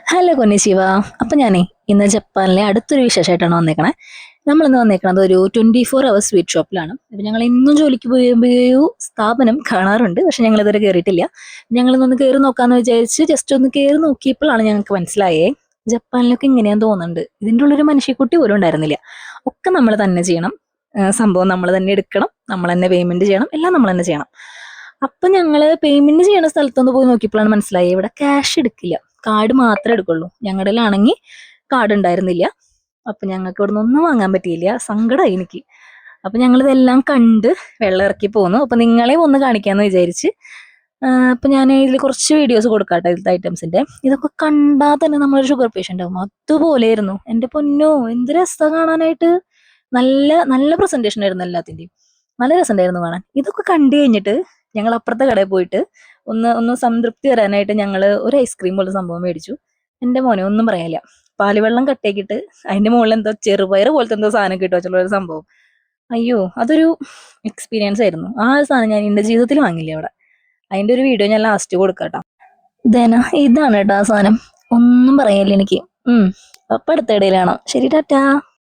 Hello കൊന്നിശിവ. അപ്പം ഞാനേ ഇന്ന് ജപ്പാനിലെ അടുത്തൊരു വിശേഷമായിട്ടാണ് വന്നേക്കണേ. നമ്മളിന്ന് വന്നേക്കണത് ഒരു 24 hours സ്വീറ്റ് ഷോപ്പിലാണ്. അപ്പം ഞങ്ങൾ ഇന്നും ജോലിക്ക് പോയോ സ്ഥാപനം കാണാറുണ്ട്, പക്ഷെ ഞങ്ങൾ ഇതുവരെ കയറിയിട്ടില്ല. ഞങ്ങളിന്നൊന്ന് കയറി നോക്കാന്ന് വിചാരിച്ച് ജസ്റ്റ് ഒന്ന് കയറി നോക്കിയപ്പോഴാണ് ഞങ്ങൾക്ക് മനസ്സിലായേ ജപ്പാനിലൊക്കെ ഇങ്ങനെയാന്ന് തോന്നുന്നുണ്ട്. ഇതിൻ്റെ ഉള്ളൊരു മനുഷ്യക്കുട്ടി പോലും ഉണ്ടായിരുന്നില്ല. ഒക്കെ നമ്മൾ തന്നെ ചെയ്യണം. സംഭവം നമ്മൾ തന്നെ എടുക്കണം, നമ്മൾ തന്നെ പേയ്മെന്റ് ചെയ്യണം, എല്ലാം നമ്മൾ തന്നെ ചെയ്യണം. അപ്പൊ ഞങ്ങള് പേയ്മെന്റ് ചെയ്യണ സ്ഥലത്തൊന്ന് പോയി നോക്കിയപ്പോഴാണ് മനസ്സിലായി ഇവിടെ ക്യാഷ് എടുക്കില്ല, കാർഡ് മാത്രമേ എടുക്കുള്ളൂ. ഞങ്ങളുടെയിലാണെങ്കിൽ കാർഡ് ഉണ്ടായിരുന്നില്ല. അപ്പൊ ഞങ്ങൾക്ക് ഇവിടെ ഒന്നും വാങ്ങാൻ പറ്റിയില്ല. സങ്കടമായി എനിക്ക്. അപ്പൊ ഞങ്ങൾ ഇതെല്ലാം കണ്ട് വെള്ളം ഇറക്കി പോന്നു. അപ്പൊ നിങ്ങളെ ഒന്ന് കാണിക്കാന്ന് വിചാരിച്ച് അപ്പൊ ഞാൻ ഇതിൽ കുറച്ച് വീഡിയോസ് കൊടുക്കാട്ടെ ഇതിലത്തെ ഐറ്റംസിന്റെ. ഇതൊക്കെ കണ്ടാൽ തന്നെ നമ്മളൊരു ഷുഗർ പേഷ്യന്റ് ആവും, അതുപോലെയായിരുന്നു. എന്റെ പൊന്നോ, എന്ത് രസം കാണാനായിട്ട്. നല്ല നല്ല പ്രസന്റേഷൻ ആയിരുന്നു എല്ലാത്തിന്റെയും. നല്ല രസമുണ്ടായിരുന്നു കാണാൻ. ഇതൊക്കെ കണ്ടു കഴിഞ്ഞിട്ട് ഞങ്ങൾ അപ്പുറത്തെ കടയിൽ പോയിട്ട് ഒന്ന് ഒന്ന് സംതൃപ്തി വരാനായിട്ട് ഞങ്ങൾ ഒരു ഐസ്ക്രീം പോലത്തെ സംഭവം മേടിച്ചു. എന്റെ മോനെ ഒന്നും പറയാനില്ല. പാലുവെള്ളം കട്ടേക്കിട്ട് അതിന്റെ മുകളിൽ എന്തോ ചെറുപയർ പോലത്തെ എന്തോ സാധനം കിട്ടുക വെച്ചുള്ള ഒരു സംഭവം. അയ്യോ, അതൊരു എക്സ്പീരിയൻസ് ആയിരുന്നു. ആ ഒരു സാധനം ഞാൻ എന്റെ ജീവിതത്തിൽ വാങ്ങില്ല അവിടെ. അതിന്റെ ഒരു വീഡിയോ ഞാൻ ലാസ്റ്റ് കൊടുക്കാട്ടോ. ഇതാണ് കേട്ടോ ആ സാധനം. ഒന്നും പറയാനില്ല എനിക്ക്. അപ്പൊ അടുത്ത ഇടയിലാണോ. ശരി, ടാറ്റാ.